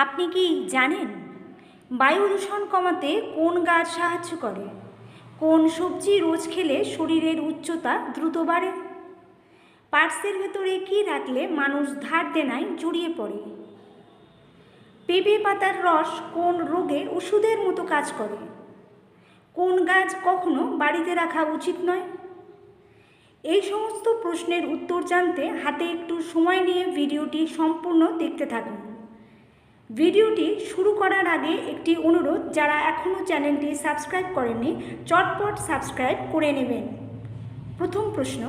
আপনি কি জানেন বায়ু দূষণ কমাতে কোন গাছ সাহায্য করে? কোন সবজি রোজ খেলে শরীরের উচ্চতা দ্রুত বাড়ে? পার্সের ভেতরে কী রাখলে মানুষ ধার দেনায় জড়িয়ে পড়ে? পেঁপে পাতার রস কোন রোগে ওষুধের মতো কাজ করে? কোন গাছ কখনো বাড়িতে রাখা উচিত নয়? এই সমস্ত প্রশ্নের উত্তর জানতে হাতে একটু সময় নিয়ে ভিডিওটি সম্পূর্ণ দেখতে থাকুন। ভিডিওটি শুরু করার আগে একটি অনুরোধ, যারা এখনও চ্যানেলটি সাবস্ক্রাইব করেননি চটপট সাবস্ক্রাইব করে নেবেন। প্রথম প্রশ্ন,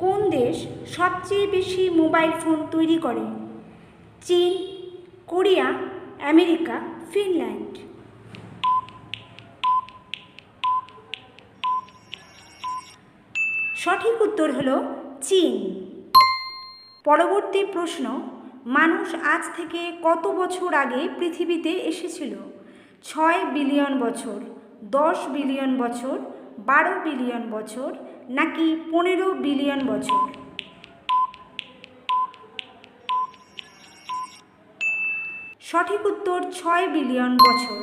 কোন দেশ সবচেয়ে বেশি মোবাইল ফোন তৈরি করে? চীন, কোরিয়া, আমেরিকা, ফিনল্যান্ড? সঠিক উত্তর হলো চীন। পরবর্তী প্রশ্ন, মানুষ আজ থেকে কত বছর আগে পৃথিবীতে এসেছিল? 6 বিলিয়ন বছর, 10 বিলিয়ন বছর, 12 বিলিয়ন বছর নাকি 15 বিলিয়ন বছর? সঠিক উত্তর 6 বিলিয়ন বছর।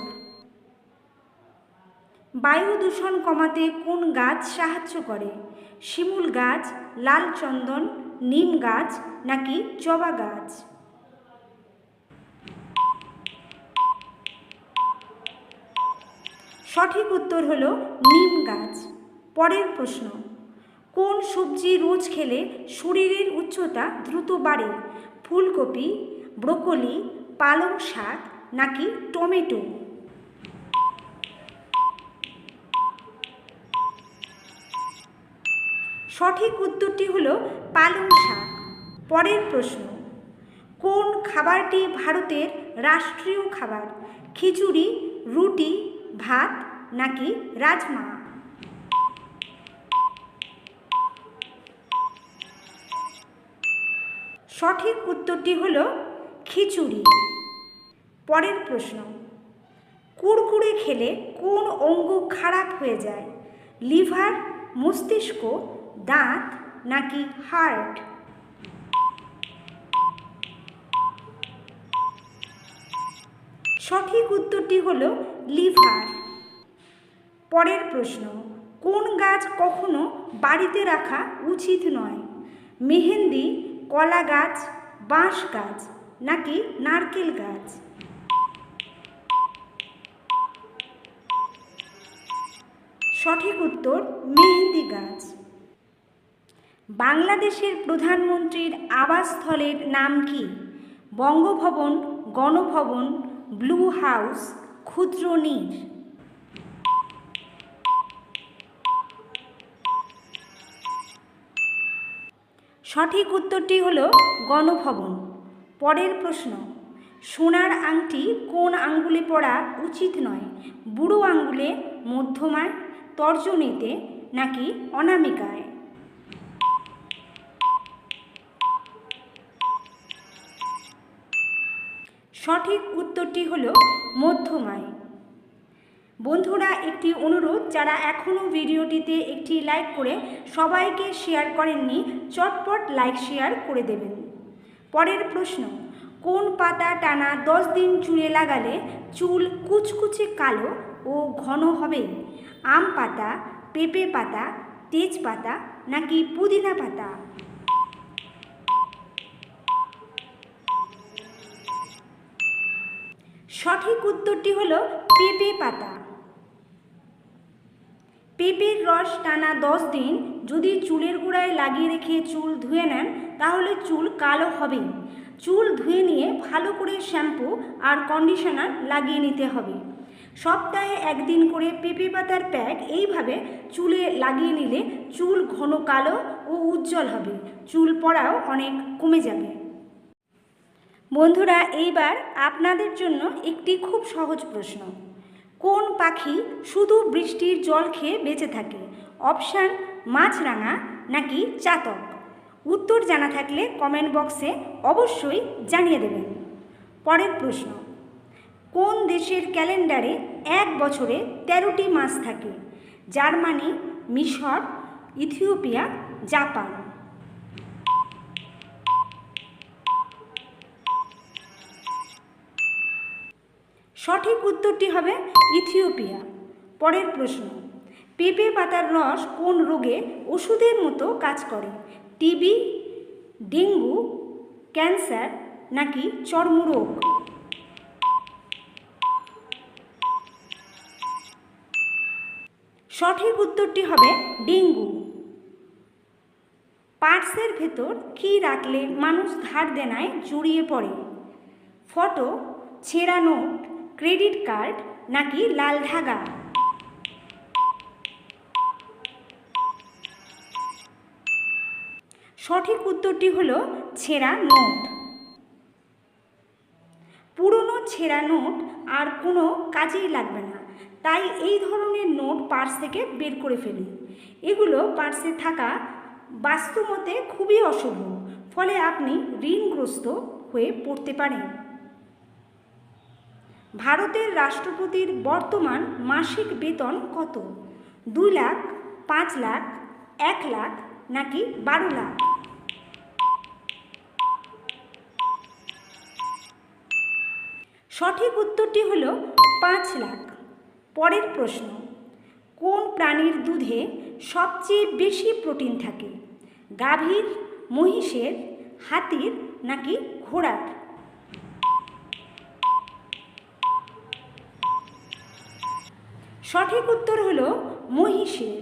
বায়ু দূষণ কমাতে কোন গাছ সাহায্য করে? শিমুল গাছ, লাল চন্দন, নিম গাছ নাকি জবা গাছ? সঠিক উত্তর হলো নিম গাছ। পরের প্রশ্ন, কোন সবজি রোজ খেলে শরীরের উচ্চতা দ্রুত বাড়ে? ফুলকপি, ব্রোকলি, পালং শাক নাকি টমেটো? সঠিক উত্তরটি হলো পালং শাক। পরের প্রশ্ন, কোন খাবারটি ভারতের রাষ্ট্রীয় খাবার? খিচুড়ি, রুটি, ভাত নাকি রাজমা? সঠিক উত্তরটি হলো খিচুড়ি। পরের প্রশ্ন, কুড়কুড়ে খেলে কোন অঙ্গ খারাপ হয়ে যায়? লিভার, মস্তিষ্ক, দাঁত নাকি হার্ট? সঠিক উত্তরটি হলো লিভার। পরের প্রশ্ন, কোন গাছ কখনো বাড়িতে রাখা উচিত নয়? মেহেন্দি, কলা গাছ, বাঁশ গাছ নাকি নারকেল গাছ? সঠিক উত্তর মেহেন্দি গাছ। বাংলাদেশের প্রধানমন্ত্রীর আবাসস্থলের নাম কি? বঙ্গভবন, গণভবন, ব্লু হাউস, ক্ষুদ্র নীর? সঠিক উত্তরটি হলো গণভবন। পরের প্রশ্ন, সোনার আংটি কোন আঙ্গুলে পরা উচিত নয়? বুড়ো আঙ্গুলে, মধ্যমায়, তর্জনীতে নাকি অনামিকায়? সঠিক উত্তরটি হলো মধ্যমায়। বন্ধুরা, একটি অনুরোধ, যারা এখনও ভিডিওটিতে একটি লাইক করে সবাইকে শেয়ার করেননি চটপট লাইক শেয়ার করে দেবেন। পরের প্রশ্ন, কোন পাতা টানা 10 দিন চুলে লাগালে চুল কুচকুচে কালো ও ঘন হবে? আম পাতা, পেঁপে পাতা, তেজপাতা নাকি পুদিনা পাতা? সঠিক উত্তরটি হলো পেঁপে পাতা। পেঁপের রস টানা 10 দিন যদি চুলের গোড়ায় লাগিয়ে রেখে চুল ধুয়ে নেন তাহলে চুল কালো হবে। চুল ধুয়ে নিয়ে ভালো করে শ্যাম্পু আর কন্ডিশনার লাগিয়ে নিতে হবে। সপ্তাহে 1 দিন করে পেঁপে পাতার প্যাক এইভাবে চুলে লাগিয়ে নিলে চুল ঘন কালো ও উজ্জ্বল হবে, চুল পড়াও অনেক কমে যাবে। বন্ধুরা, এইবার আপনাদের জন্য একটি খুব সহজ প্রশ্ন, কোন পাখি শুধু বৃষ্টির জল খেয়ে বেঁচে থাকে? অপশান মাছরাঙা নাকি চাতক? উত্তর জানা থাকলে কমেন্ট বক্সে অবশ্যই জানিয়ে দেবেন। পরের প্রশ্ন, কোন দেশের ক্যালেন্ডারে 1 বছরে 13টি মাস থাকে? জার্মানি, মিশর, ইথিওপিয়া, জাপান? সঠিক উত্তরটি হবে ইথিওপিয়া। পরের প্রশ্ন, পেঁপে পাতার রস কোন রোগে ওষুধের মতো কাজ করে? টিবি, ডেঙ্গু, ক্যান্সার নাকি চর্মরোগ? সঠিক উত্তরটি হবে ডেঙ্গু। পার্সের ভেতর কী রাখলে মানুষ ধার দেনায় জড়িয়ে পড়ে? ফটো, ছেঁড়া নোট, ক্রেডিট কার্ড নাকি লাল ধাগা? সঠিক উত্তরটি হলো ছেঁড়া নোট। পুরনো ছেঁড়া নোট আর কোনো কাজেই লাগবে না, তাই এই ধরনের নোট পার্স থেকে বের করে ফেলুন। এগুলো পার্সে থাকা বাস্তুমতে খুবই অশুভ, ফলে আপনি ঋণগ্রস্ত হয়ে পড়তে পারেন। ভারতের রাষ্ট্রপতির বর্তমান মাসিক বেতন কত? 2 লাখ, 5 লাখ, 1 লাখ নাকি 12 লাখ? সঠিক উত্তরটি হলো 5 লাখ। পরের প্রশ্ন, কোন প্রাণীর দুধে সবচেয়ে বেশি প্রোটিন থাকে? গাভীর, মহিষের, হাতির নাকি ঘোড়ার? সঠিক উত্তর হলো মহিষের।